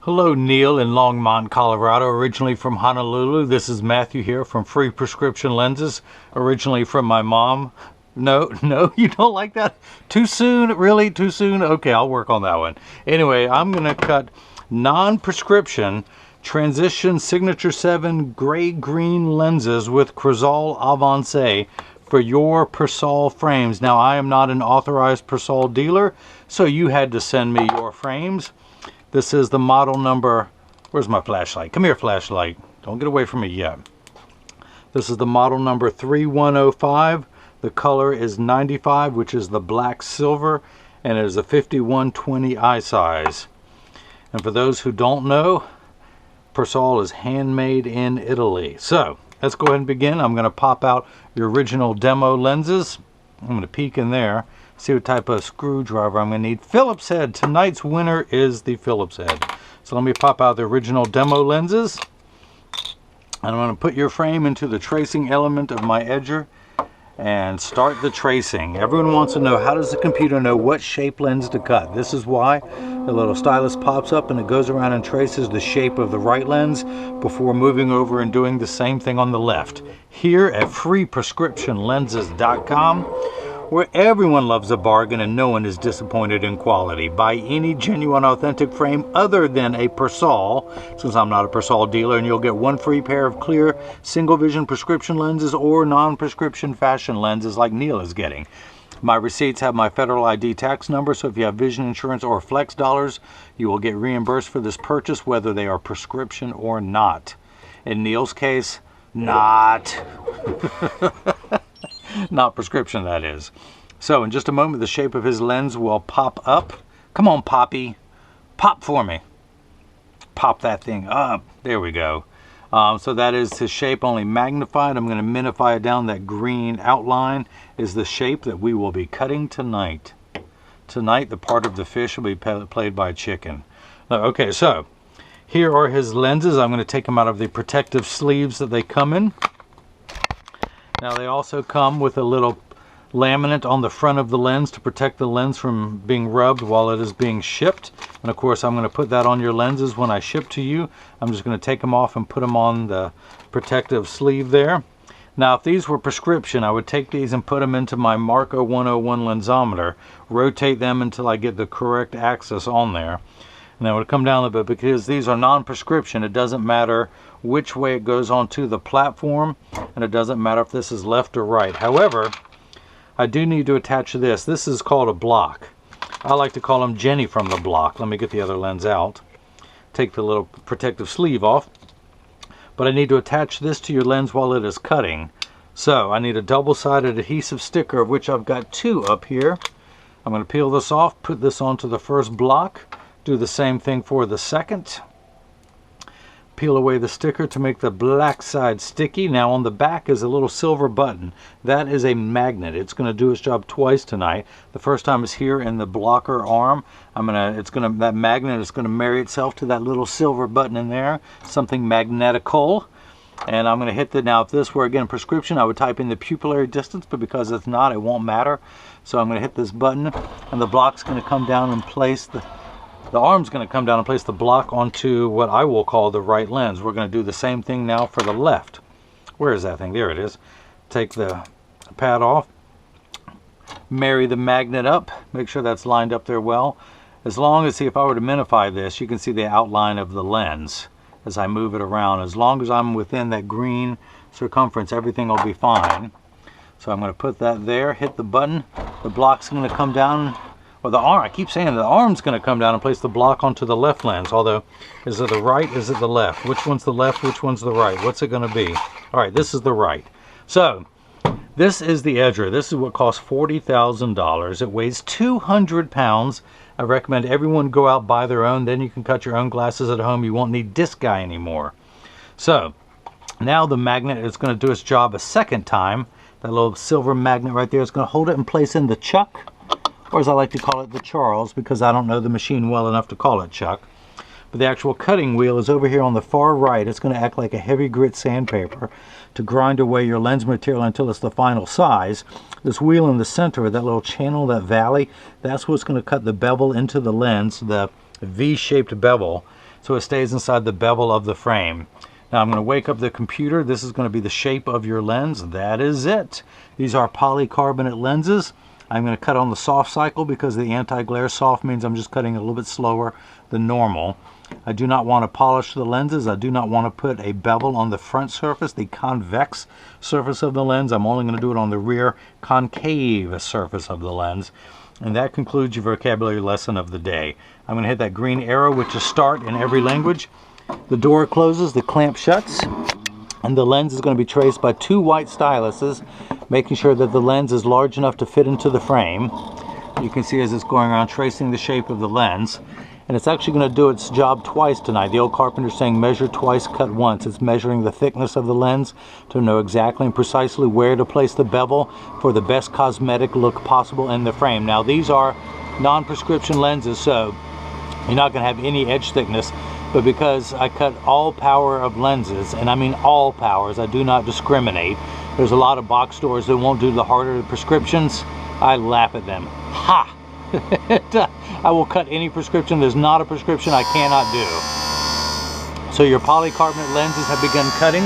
Hello, Neil in Longmont, Colorado, originally from Honolulu. This is Matthew here from Free Prescription Lenses, originally from my mom. No, you don't like that? Too soon? Really? Too soon? Okay, I'll work on that one. Anyway, I'm going to cut non-prescription Transition Signature 7 gray-green lenses with Crizal Avance for your Persol frames. Now, I am not an authorized Persol dealer, so you had to send me your frames. This is the model number, where's my flashlight? Come here, flashlight. Don't get away from me yet. This is the model number 3105. The color is 95, which is the black silver, and it is a 5120 eye size. And for those who don't know, Persol is handmade in Italy. So let's go ahead and begin. I'm going to pop out your original demo lenses. I'm going to peek in there, see what type of screwdriver I'm going to need. Phillips head. Tonight's winner is the Phillips head. So let me pop out the original demo lenses. And I'm going to put your frame into the tracing element of my edger and start the tracing. Everyone wants to know, how does the computer know what shape lens to cut? This is why the little stylus pops up and it goes around and traces the shape of the right lens before moving over and doing the same thing on the left. Here at freeprescriptionlenses.com, where everyone loves a bargain and no one is disappointed in quality. Buy any genuine authentic frame other than a Persol, since I'm not a Persol dealer, and you'll get one free pair of clear single vision prescription lenses or non-prescription fashion lenses like Neil is getting. My receipts have my federal ID tax number, so if you have vision insurance or flex dollars, you will get reimbursed for this purchase whether they are prescription or not. In Neil's case, not. Not prescription, that is. So in just a moment, the shape of his lens will pop up. Come on, Poppy. Pop for me. Pop that thing up. There we go. So that is his shape, only magnified. I'm going to minify it down. That green outline is the shape that we will be cutting tonight. Tonight, the part of the fish will be played by a chicken. Okay, so here are his lenses. I'm going to take them out of the protective sleeves that they come in. Now they also come with a little laminate on the front of the lens to protect the lens from being rubbed while it is being shipped. And of course I'm going to put that on your lenses when I ship to you. I'm just going to take them off and put them on the protective sleeve there. Now if these were prescription, I would take these and put them into my Marco 101 lensometer, rotate them until I get the correct axis on there. And then it would come down a bit. Because these are non-prescription, it doesn't matter which way it goes onto the platform, and it doesn't matter if this is left or right. However, I do need to attach this. This is called a block. I like to call him Jenny from the block. Let me get the other lens out. Take the little protective sleeve off. But I need to attach this to your lens while it is cutting. So I need a double-sided adhesive sticker, of which I've got 2 up here. I'm going to peel this off, put this onto the first block. Do the same thing for the second. Peel away the sticker to make the black side sticky. Now on the back is a little silver button. That is a magnet. It's going to do its job twice tonight. The first time is here in the blocker arm. That magnet is going to marry itself to that little silver button in there. Something magnetical. And I'm going to hit that. Now if this were again prescription, I would type in the pupillary distance, but because it's not, it won't matter. So I'm going to hit this button and the block's going to come down and place the arm's going to come down and place the block onto what I will call the right lens. We're going to do the same thing now for the left. Where is that thing? There it is. Take the pad off. Marry the magnet up. Make sure that's lined up there well. As long as, see, if I were to minify this, you can see the outline of the lens as I move it around. As long as I'm within that green circumference, everything will be fine. So I'm going to put that there, hit the button. The block's going to come down. Well, the arm, I keep saying the arm's going to come down and place the block onto the left lens. Although, is it the right? Is it the left? Which one's the left? Which one's the right? What's it going to be? All right, this is the right. So, this is the edger. This is what costs $40,000. It weighs 200 pounds. I recommend everyone go out buy their own. Then you can cut your own glasses at home. You won't need this guy anymore. So, now the magnet is going to do its job a second time. That little silver magnet right there is going to hold it in place in the chuck. Or as I like to call it, the Charles, because I don't know the machine well enough to call it chuck. But the actual cutting wheel is over here on the far right. It's going to act like a heavy grit sandpaper to grind away your lens material until it's the final size. This wheel in the center, that little channel, that valley, that's what's going to cut the bevel into the lens, the V-shaped bevel. so it stays inside the bevel of the frame. Now I'm going to wake up the computer. This is going to be the shape of your lens. That is it. These are polycarbonate lenses. I'm going to cut on the soft cycle because the anti-glare soft means I'm just cutting a little bit slower than normal. I do not want to polish the lenses. I do not want to put a bevel on the front surface, the convex surface of the lens. I'm only going to do it on the rear concave surface of the lens. And that concludes your vocabulary lesson of the day. I'm going to hit that green arrow, which is start in every language. The door closes, the clamp shuts, and the lens is going to be traced by 2 white styluses, making sure that the lens is large enough to fit into the frame. You can see as it's going around tracing the shape of the lens. And it's actually going to do its job twice tonight. The old carpenter saying measure twice, cut once. It's measuring the thickness of the lens to know exactly and precisely where to place the bevel for the best cosmetic look possible in the frame. Now these are non-prescription lenses, so you're not going to have any edge thickness. But because I cut all power of lenses, and I mean all powers, I do not discriminate. There's a lot of box stores that won't do the harder prescriptions. I laugh at them. Ha! I will cut any prescription. There's not a prescription I cannot do. So your polycarbonate lenses have begun cutting.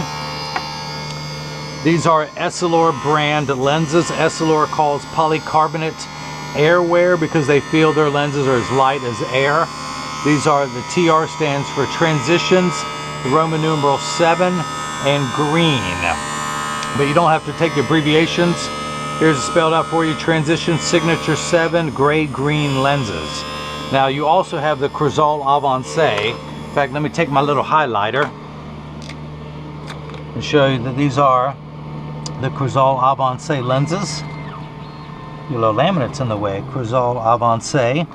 These are Essilor brand lenses. Essilor calls polycarbonate airwear because they feel their lenses are as light as air. These are, the TR stands for transitions, the Roman numeral 7, and green. But you don't have to take the abbreviations. Here's it spelled out for you: Transition Signature 7 Gray Green lenses. Now you also have the Crizal Avance. In fact, let me take my little highlighter and show you that these are the Crizal Avance lenses. Your little laminate's in the way. Crizal Avance.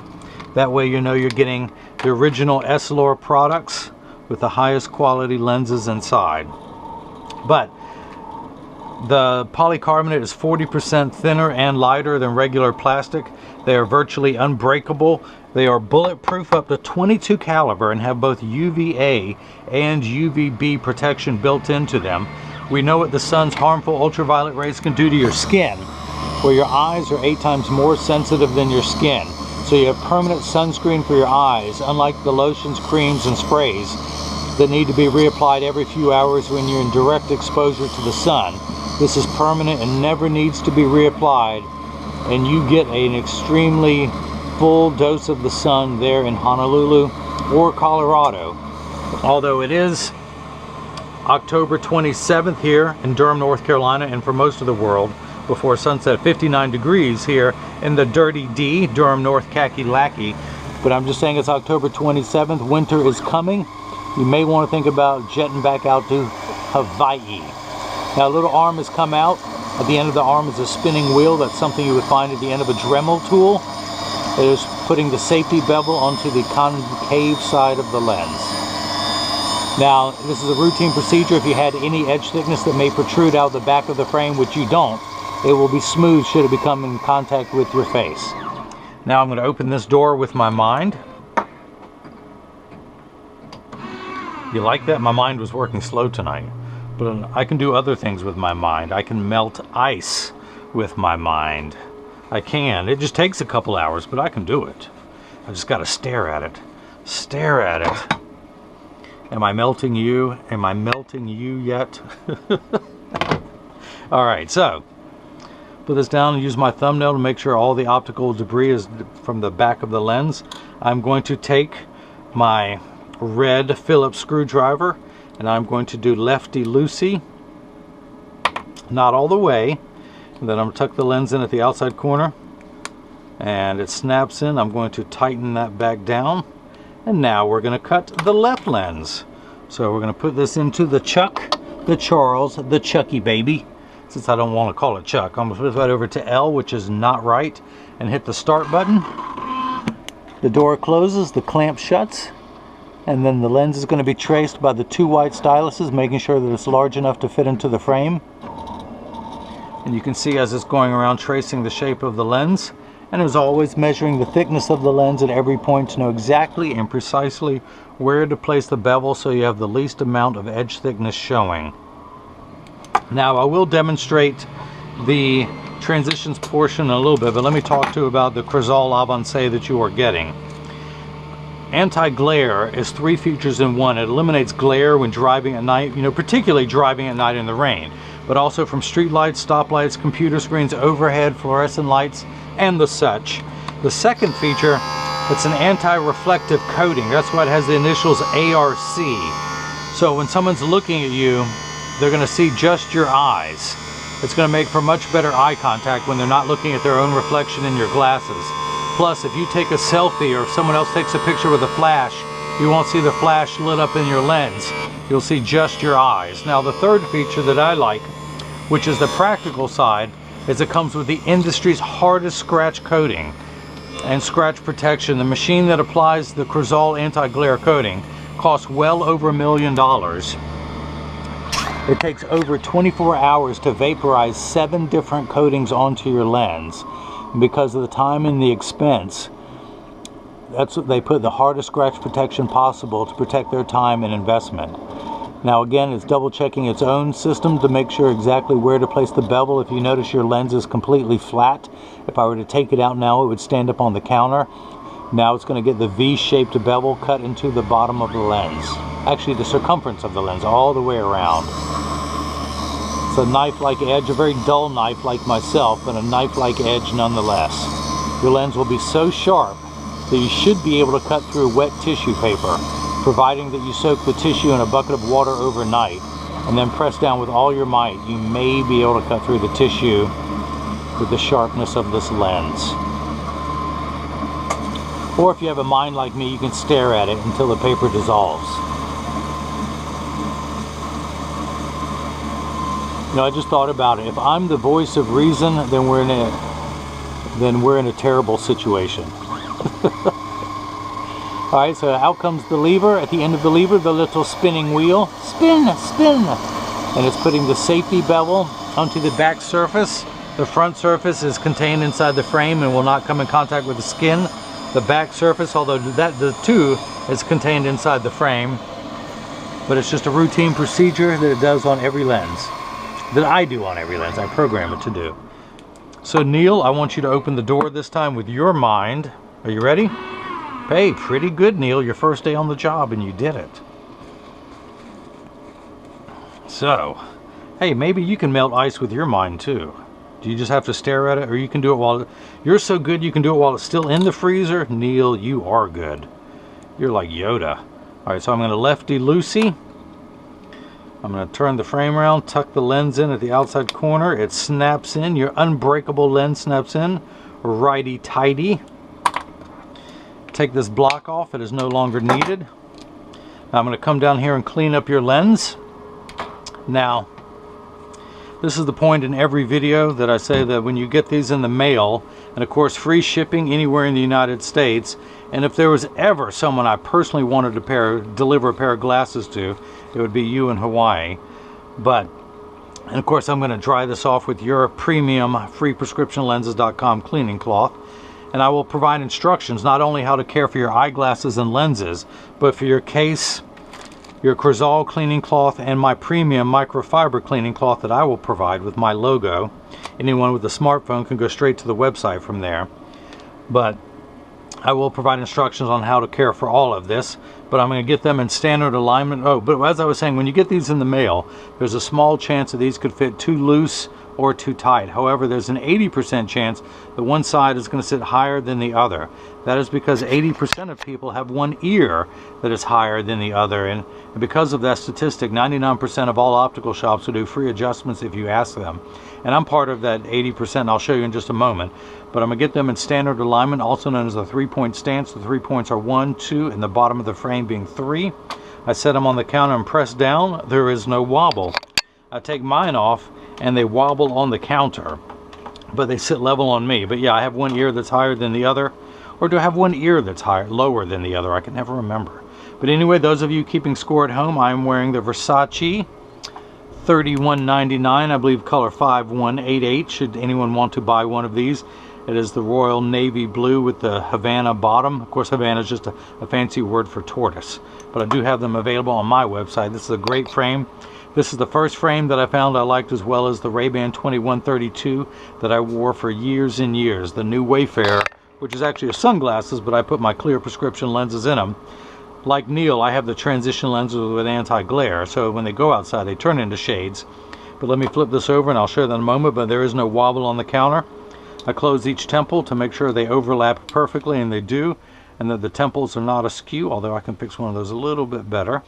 That way you know you're getting the original Essilor products with the highest quality lenses inside. But the polycarbonate is 40% thinner and lighter than regular plastic. They are virtually unbreakable. They are bulletproof up to 22 caliber and have both UVA and UVB protection built into them. We know what the sun's harmful ultraviolet rays can do to your skin, where your eyes are 8 times more sensitive than your skin. So you have permanent sunscreen for your eyes, unlike the lotions, creams, and sprays that need to be reapplied every few hours when you're in direct exposure to the sun. This is permanent and never needs to be reapplied, and you get an extremely full dose of the sun there in Honolulu or Colorado. Although it is October 27th here in Durham, North Carolina, and for most of the world before sunset, 59 degrees here in the Dirty D, Durham, North Kakalaki. But I'm just saying it's October 27th. Winter is coming. You may want to think about jetting back out to Hawaii. Now a little arm has come out. At the end of the arm is a spinning wheel. That's something you would find at the end of a Dremel tool. It is putting the safety bevel onto the concave side of the lens. Now this is a routine procedure. If you had any edge thickness that may protrude out the back of the frame, which you don't, it will be smooth should it become in contact with your face. Now I'm going to open this door with my mind. You like that? My mind was working slow tonight. But I can do other things with my mind. I can melt ice with my mind. I can. It just takes a couple hours, but I can do it. I just got to stare at it. Stare at it. Am I melting you? Am I melting you yet? All right, so put this down and use my thumbnail to make sure all the optical debris is from the back of the lens. I'm going to take my red Phillips screwdriver and I'm going to do lefty-loosey, not all the way. And then I'm going to tuck the lens in at the outside corner and it snaps in. I'm going to tighten that back down, and now we're going to cut the left lens. So we're going to put this into the Chuck, the Charles, the Chucky baby. Since I don't want to call it Chuck, I'm going to flip that over to L, which is not right, and hit the start button. The door closes, the clamp shuts, and then the lens is going to be traced by the 2 white styluses, making sure that it's large enough to fit into the frame. And you can see as it's going around tracing the shape of the lens, and as always measuring the thickness of the lens at every point to know exactly and precisely where to place the bevel so you have the least amount of edge thickness showing. Now I will demonstrate the transitions portion in a little bit, but let me talk to you about the Crizal Avance that you are getting. anti-glare is 3 features in one. It eliminates glare when driving at night, particularly driving at night in the rain, but also from street lights, stoplights, computer screens, overhead, fluorescent lights, and the such. The second feature, it's an anti-reflective coating. That's why it has the initials ARC. So when someone's looking at you, they're going to see just your eyes. It's going to make for much better eye contact when they're not looking at their own reflection in your glasses. Plus, if you take a selfie or if someone else takes a picture with a flash, you won't see the flash lit up in your lens. You'll see just your eyes. Now, the third feature that I like, which is the practical side, is it comes with the industry's hardest scratch coating and scratch protection. The machine that applies the Crizal anti-glare coating costs well over $1 million. It takes over 24 hours to vaporize 7 different coatings onto your lens. And because of the time and the expense, that's what they put the hardest scratch protection possible to protect their time and investment. Now again, it's double checking its own system to make sure exactly where to place the bevel. If you notice your lens is completely flat, if I were to take it out now, it would stand up on the counter. Now it's going to get the V-shaped bevel cut into the bottom of the lens. Actually, the circumference of the lens all the way around. It's a knife-like edge, a very dull knife like myself, but a knife-like edge nonetheless. Your lens will be so sharp that you should be able to cut through wet tissue paper, providing that you soak the tissue in a bucket of water overnight and then press down with all your might. You may be able to cut through the tissue with the sharpness of this lens. Or if you have a mind like me, you can stare at it until the paper dissolves. I just thought about it. If I'm the voice of reason, then we're in a terrible situation. Alright, so out comes the lever. At the end of the lever, the little spinning wheel. Spin, spin! And it's putting the safety bevel onto the back surface. The front surface is contained inside the frame and will not come in contact with the skin. The back surface, although the two is contained inside the frame. But it's just a routine procedure that it does on every lens. That I do on every lens. I program it to do. So Neil, I want you to open the door this time with your mind. Are you ready? Hey, pretty good, Neil. Your first day on the job and you did it. So, hey, maybe you can melt ice with your mind too. Do you just have to stare at it, or you can do it while you're so good you can do it while it's still in the freezer? Neil, you are good. You're like Yoda. Alright, so I'm going to lefty loosey. I'm going to turn the frame around, tuck the lens in at the outside corner. It snaps in. Your unbreakable lens snaps in. Righty tighty. Take this block off. It is no longer needed. Now I'm going to come down here and clean up your lens. Now, this is the point in every video that I say that when you get these in the mail, and of course free shipping anywhere in the United States, and if there was ever someone I personally wanted to deliver a pair of glasses to, it would be you in Hawaii. And of course I'm going to dry this off with your premium freeprescriptionlenses.com cleaning cloth, and I will provide instructions not only how to care for your eyeglasses and lenses, but for your case, your Crizal cleaning cloth, and my premium microfiber cleaning cloth that I will provide with my logo. Anyone with a smartphone can go straight to the website from there. But I will provide instructions on how to care for all of this, but I'm going to get them in standard alignment. Oh, but as I was saying, when you get these in the mail, there's a small chance that these could fit too loose or too tight. However, there's an 80% chance that one side is going to sit higher than the other. That is because 80% of people have one ear that is higher than the other, and because of that statistic, 99% of all optical shops will do free adjustments if you ask them. And I'm part of that 80%, and I'll show you in just a moment. But I'm going to get them in standard alignment, also known as the 3-point stance. The 3 points are 1, 2, and the bottom of the frame being 3. I set them on the counter and press down. There is no wobble. I take mine off and they wobble on the counter, but they sit level on me. But yeah, I have one ear that's higher than the other, or do I have one ear that's lower than the other? I can never remember. But anyway, those of you keeping score at home, I'm wearing the Versace $31.99, I believe color 5188, should anyone want to buy one of these. It is the royal navy blue with the Havana bottom. Of course, Havana is just a fancy word for tortoise, but I do have them available on my website. This is a great frame. This is the first frame that I found I liked, as well as the Ray-Ban 2132 that I wore for years and years. The new Wayfarer which is actually sunglasses, but I put my clear prescription lenses in them. Like Neil, I have the transition lenses with anti-glare, so when they go outside they turn into shades. But let me flip this over and I'll show that in a moment, but there is no wobble on the counter. I close each temple to make sure they overlap perfectly, and they do, and that the temples are not askew, although I can fix one of those a little bit better.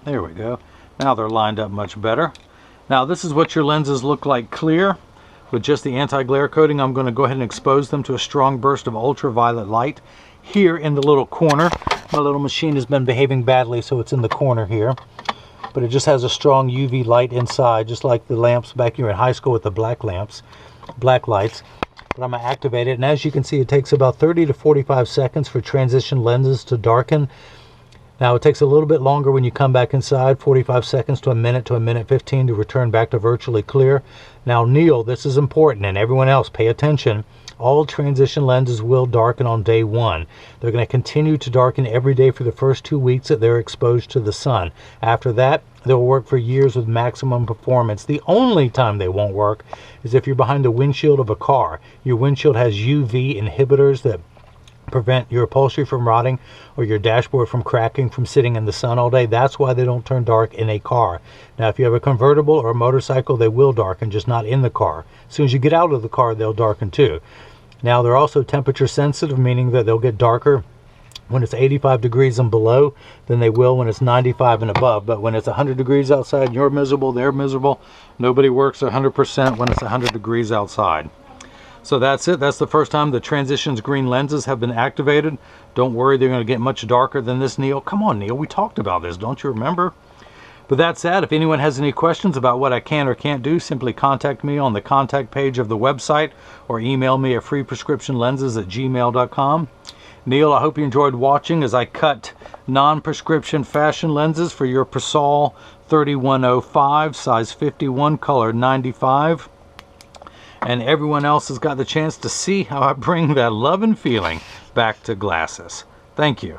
There we go. Now they're lined up much better. Now this is what your lenses look like clear. With just the anti-glare coating, I'm going to go ahead and expose them to a strong burst of ultraviolet light here in the little corner. My little machine has been behaving badly, so it's in the corner here. But it just has a strong UV light inside, just like the lamps back here in high school with the black lamps, black lights. But I'm going to activate it, and as you can see, it takes about 30 to 45 seconds for transition lenses to darken. Now it takes a little bit longer when you come back inside, 45 seconds to a minute 15 to return back to virtually clear. Now Neil, this is important, and everyone else pay attention. All transition lenses will darken on day 1. They're going to continue to darken every day for the first 2 weeks that they're exposed to the sun. After that, they'll work for years with maximum performance. The only time they won't work is if you're behind the windshield of a car. Your windshield has UV inhibitors that prevent your upholstery from rotting or your dashboard from cracking from sitting in the sun all day. That's why they don't turn dark in a car. Now if you have a convertible or a motorcycle, they will darken, just not in the car. As soon as you get out of the car, they'll darken too. Now they're also temperature sensitive, meaning that they'll get darker when it's 85 degrees and below than they will when it's 95 and above. But when it's 100 degrees outside, you're miserable, they're miserable. Nobody works 100% when it's 100 degrees outside. So that's it. That's the first time the Transitions green lenses have been activated. Don't worry, they're going to get much darker than this, Neil. Come on, Neil, we talked about this, don't you remember? But that said, if anyone has any questions about what I can or can't do, simply contact me on the contact page of the website or email me at freeprescriptionlenses@gmail.com. Neil, I hope you enjoyed watching as I cut non-prescription fashion lenses for your Persol 3105, size 51, color 95. And everyone else has got the chance to see how I bring that love and feeling back to glasses. Thank you.